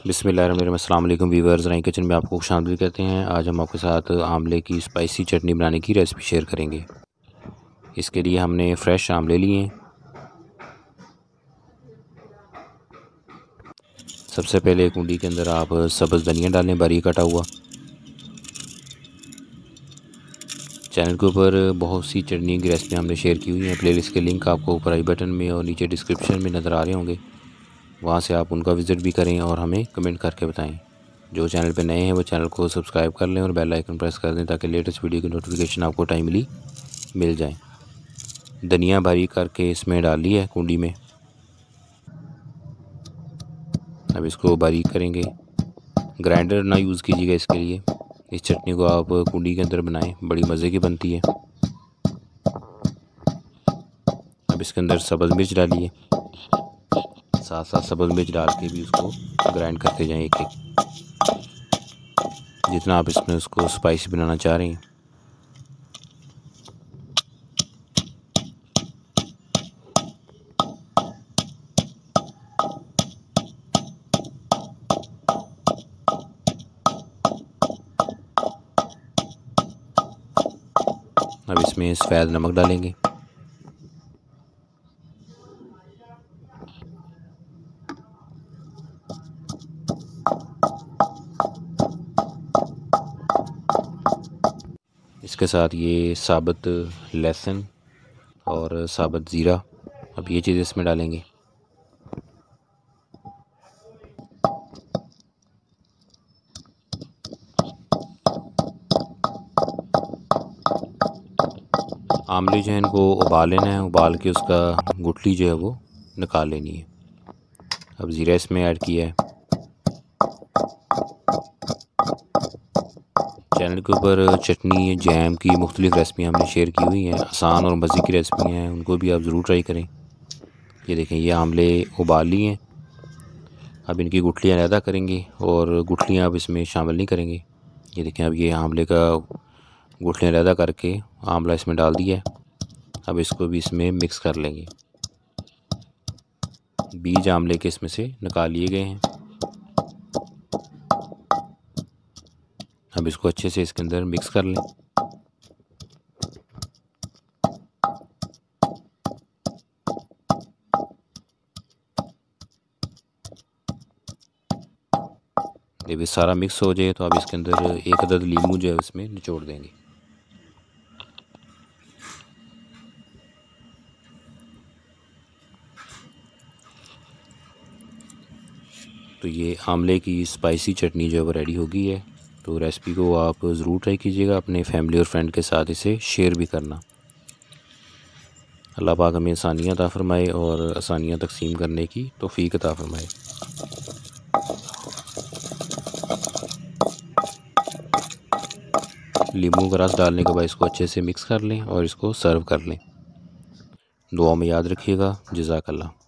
बिस्मिल्लाहिर्रहमानिर्रहीम। अस्सलाम वालेकुम वीवर्स, राई किचन में आपको खुशामदीद कहते हैं। आज हम आपके साथ आंवले की स्पाइसी चटनी बनाने की रेसिपी शेयर करेंगे। इसके लिए हमने फ़्रेश आंवले लिए हैं। सबसे पहले कुंडी के अंदर आप सब्ज़ धनिया डालें, बारीक कटा हुआ। चैनल के ऊपर बहुत सी चटनी की रेसिपी हमने शेयर की हुई हैं। प्लेलिस्ट के लिंक आपको ऊपर आई बटन में और नीचे डिस्क्रिप्शन में नज़र आ रहे होंगे, वहाँ से आप उनका विज़िट भी करें और हमें कमेंट करके बताएं। जो चैनल पे नए हैं वो चैनल को सब्सक्राइब कर लें और बेल आइकन प्रेस कर दें ताकि लेटेस्ट वीडियो की नोटिफिकेशन आपको टाइमली मिल जाए। धनिया बारीक करके इसमें डाल ली है कुंडी में। अब इसको बारीक करेंगे। ग्राइंडर ना यूज़ कीजिएगा इसके लिए। इस चटनी को आप कुंडी के अंदर बनाएं, बड़ी मज़े की बनती है। अब इसके अंदर सब्ज़ मिर्च डालिए, साथ साथ सब्ज़ मिर्च डाल के भी उसको ग्राइंड करते जाएं एक एक, जितना आप इसमें उसको स्पाइसी बनाना चाह रहे हैं। अब इसमें सफ़ेद नमक डालेंगे। इसके साथ ये साबुत लहसुन और साबुत ज़ीरा, अब ये चीज़ इसमें डालेंगे। आमले जो है इनको उबाल लेना है, उबाल के उसका गुठली जो है वो निकाल लेनी है। अब ज़ीरा इसमें ऐड किया है। चैनल के ऊपर चटनी जैम की मुख्तलिफ़ रेसिपी हमने शेयर की हुई हैं, आसान और मज़े की रेसिपी हैं, उनको भी आप ज़रूर ट्राई करें। ये देखें, ये आमले उबाल लिए हैं। अब इनकी गुठलियाँ अलहदा करेंगे और गुठलियाँ अब इसमें शामिल नहीं करेंगे। ये देखें, अब ये आमले का गुठलियाँ अलहदा करके आमला इसमें डाल दिया है। अब इसको भी इसमें मिक्स कर लेंगे। बीज आमले के इसमें से निकाल लिए गए हैं। अब इसको अच्छे से इसके अंदर मिक्स कर लें। जब ये सारा मिक्स हो जाए तो अब इसके अंदर एक अदद लीमू जो है उसमें निचोड़ देंगे। तो ये आमले की स्पाइसी चटनी जो है वो रेडी हो गई है। तो रेसिपी को आप ज़रूर ट्राई कीजिएगा, अपने फैमिली और फ्रेंड के साथ इसे शेयर भी करना। अल्लाह पाक हमें आसानियाँ अता फ़रमाए और आसानियाँ तकसीम करने की तौफ़ीक अता फ़रमाए। नींबू का रस डालने के बाद इसको अच्छे से मिक्स कर लें और इसको सर्व कर लें। दुआ में याद रखिएगा। जज़ाकल्लाह।